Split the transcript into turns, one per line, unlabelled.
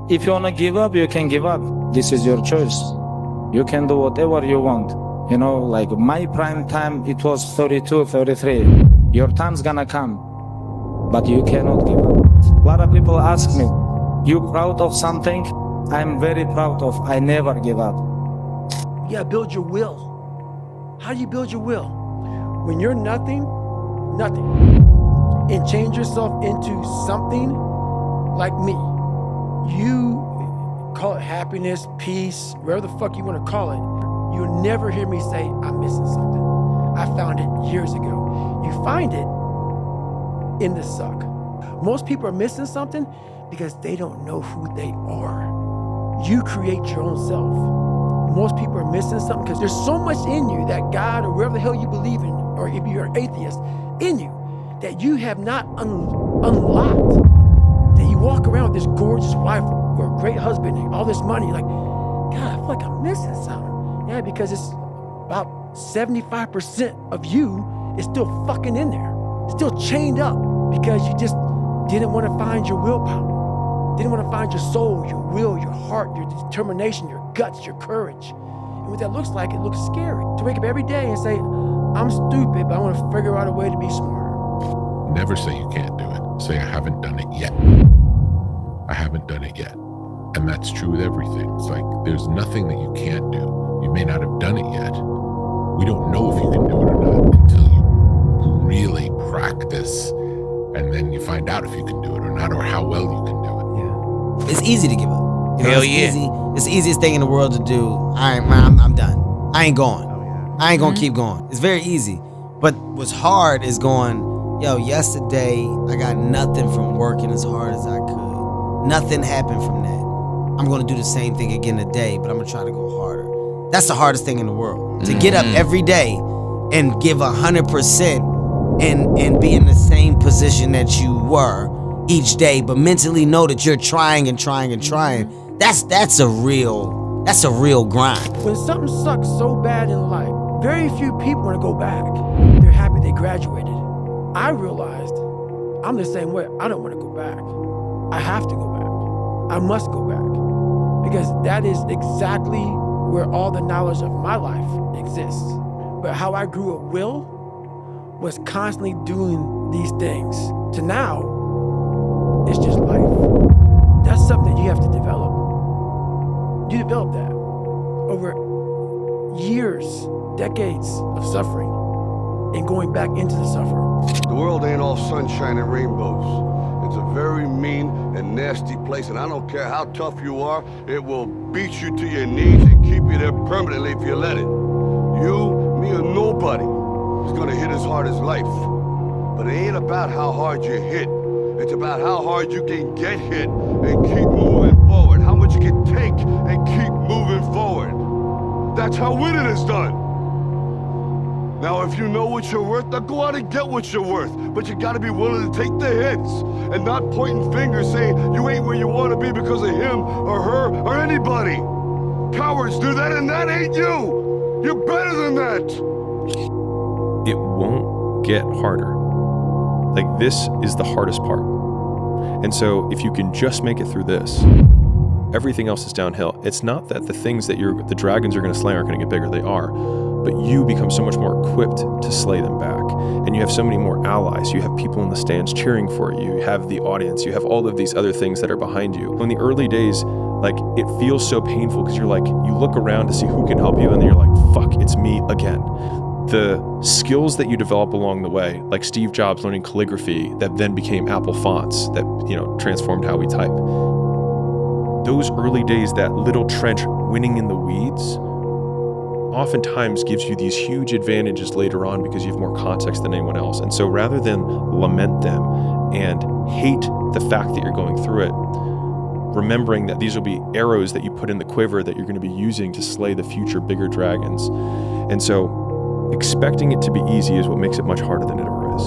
if you want to give up, you can give up. This is your choice. You can do whatever you want. You know, like my prime time, it was 32, 33. Your time's gonna come, but you cannot give up. A lot of people ask me, you proud of something? I'm very proud of, I never give up.
Yeah, build your will. How do you build your will? When you're nothing, and change yourself into something like me. You call it happiness, peace, whatever the fuck you want to call it. You'll never hear me say, I'm missing something. I found it years ago. You find it in the suck. Most people are missing something because they don't know who they are. You create your own self. Most people are missing something because there's so much in you that God or wherever the hell you believe in, or if you're an atheist, in you, that you have not unlocked. That you walk around with this gorgeous wife or great husband and all this money, like, God, I feel like I'm missing something. Yeah, because it's about 75% of you is still fucking in there, still chained up because you just didn't want to find your willpower, didn't want to find your soul, your will, your heart, your determination, your guts, your courage. And what that looks like, it looks scary. To wake up every day and say, I'm stupid, but I want to figure out a way to be smarter.
Never say you can't do it. Say, I haven't done it yet. I haven't done it yet. And that's true with everything. It's like, there's nothing that you can't do. You may not have done it yet. We don't know if you can do it or not until you really practice, and then you find out if you can do it or not, or how well you can do it.
Yeah. It's easy to give up. You know,
Hell
it's
yeah.
easy. It's the easiest thing in the world to do. All right, man, I'm done. I ain't going. I ain't gonna keep going. It's very easy. But what's hard is going, yo, yesterday I got nothing from working as hard as I could. Nothing happened from that. I'm gonna do the same thing again today, but I'm gonna try to go harder. That's the hardest thing in the world. To get up every day and give 100% and be in the same position that you were each day, but mentally know that you're trying and trying and trying. That's a real grind.
When something sucks so bad in life, very few people want to go back. They're happy they graduated. I realized I'm the same way. I don't want to go back. I have to go back. I must go back. Because that is exactly where all the knowledge of my life exists. But how I grew at will was constantly doing these things. To now, it's just life. That's something you have to develop. You develop that over years, decades of suffering, and going back into the suffering.
The world ain't all sunshine and rainbows. It's a very mean and nasty place, and I don't care how tough you are, it will beat you to your knees and keep you there permanently if you let it. You, me, or nobody is gonna hit as hard as life. But it ain't about how hard you hit. It's about how hard you can get hit and keep moving forward. How much you can take and keep moving forward. That's how winning is done. Now, if you know what you're worth, now go out and get what you're worth. But you gotta be willing to take the hits and not pointing fingers saying you ain't where you wanna be because of him or her or anybody. Cowards do that, and that ain't you. You're better than that.
It won't get harder. Like, this is the hardest part. And so if you can just make it through this, everything else is downhill. It's not that the things that the dragons are going to slay aren't going to get bigger. They are. But you become so much more equipped to slay them back. And you have so many more allies. You have people in the stands cheering for you. You have the audience. You have all of these other things that are behind you. In the early days, like, it feels so painful because you're like, you look around to see who can help you, and then you're like, fuck, it's me again. The skills that you develop along the way, like Steve Jobs learning calligraphy that then became Apple fonts that, transformed how we type. Those early days, that little trench winning in the weeds, oftentimes gives you these huge advantages later on because you have more context than anyone else. And so rather than lament them and hate the fact that you're going through it, remembering that these will be arrows that you put in the quiver that you're going to be using to slay the future bigger dragons. And so expecting it to be easy is what makes it much harder than it ever is.